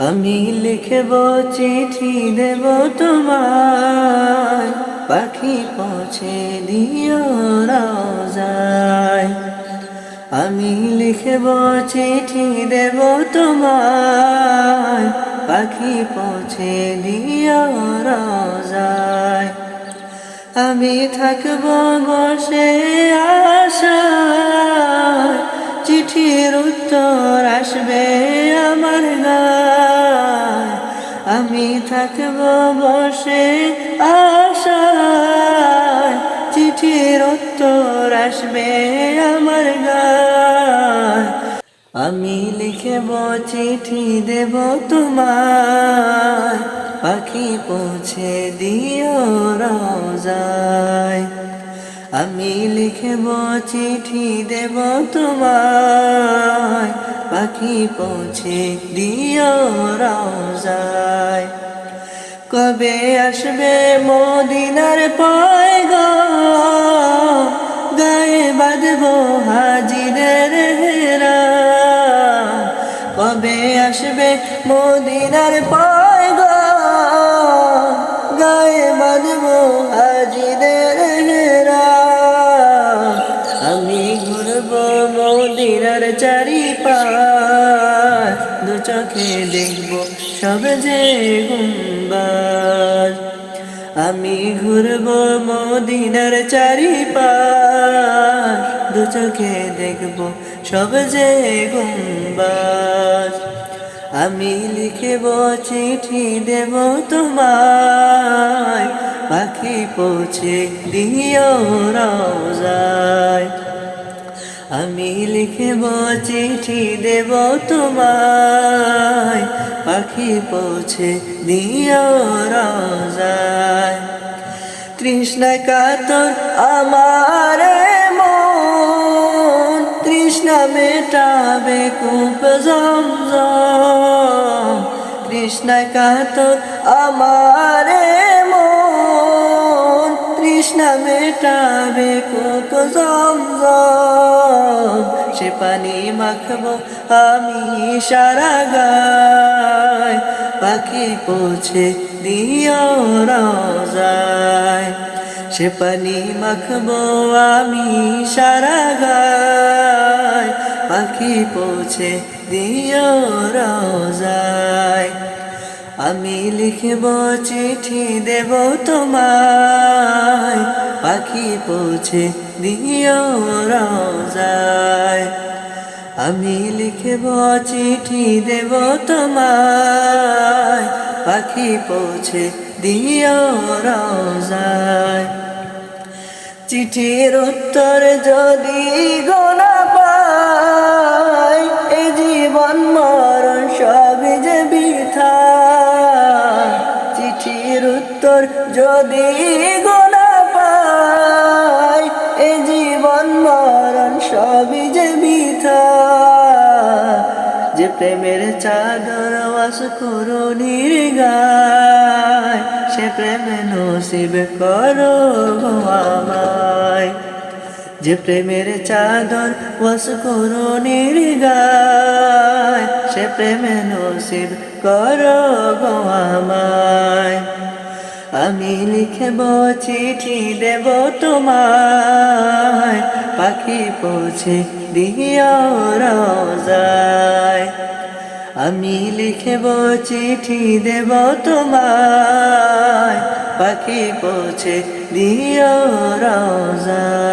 আমি লিখব চিঠি দেব তোমায়, পাখি পৌঁছে দিও রওজায়। আমি লিখব চিঠি দেব তোমায়, পাখি পৌঁছে দিও রওজায়। আমি থাকব বসে আশায়, চিঠির উত্তর আসবে আমার গায়। আমি থাকব বসে আশায়, চিঠির উত্তর আসবে আমার গায়। আমি লিখব চিঠি দেব তোমায়, পাখি পৌঁছে দিও রওজায়। আমি লিখব চিঠি দেব তোমায়, পাখি পৌঁছে দিও রওজায়। কবে আসবে মদিনার পয়গাম, গায়ে বাঁধব হাজিদের হেরাম। কবে আসবে মদিনার পয়গাম, গায়ে বাঁধব হাজিদের হেরাম। আমি ঘুরব মদিনার চারিপাশ, দু চোখে দেখব সব যে গুম্বাদ। আমি ঘুরব মদিনার চারিপাশ, দু চোখে দেখব সব যে গুম্বাদ। আমি লিখব চিঠি দেব তোমায়, পাখি পৌঁছে দিও রওজায়। আমি লিখব চিঠি দেব তোমায়, পাখি পৌঁছে দিও রওজায়। তৃষ্ণা কাতর আমার মন, তৃষ্ণা মেটাবে কূপ জমজম। তৃষ্ণা কাতর আমার মন, তৃষ্ণা মেটাবে কূপ জমজম। সে পানি মাখবো আমি সারা গায়, পাখি পৌঁছে দিও রওজায়। সে পানি মাখবো আমি সারা গায়, পাখি পৌঁছে দিও রওজায়। আমি লিখব চিঠি দেব তোমায়, পাখি পৌঁছে দিও রওজায়। আমি লিখব চিঠি দেব তোমায়, পাখি পৌঁছে দিও রওজায়। চিঠির উত্তর যদি গোনা পাই, এ জীবন মরণ সবই যে বৃথা। চিঠির উত্তর যদি গোনা পাই, এ জীবন মরণ সবই যে বৃথা। যে প্রেমের চাদর ওয়াস করুণীর গায়, সে প্রেমে নসিব করো গো আমায়। যে প্রেমের চাদর ওয়াস করুণীর গায়, সে প্রেমে নসিব করো গো আমায়। আমি লিখব চিঠি দেব তোমায়, পাখি পৌঁছে দিও রওজায়। আমি লিখব চিঠি দেব তোমায়, পাখি পৌঁছে দিও রওজায়।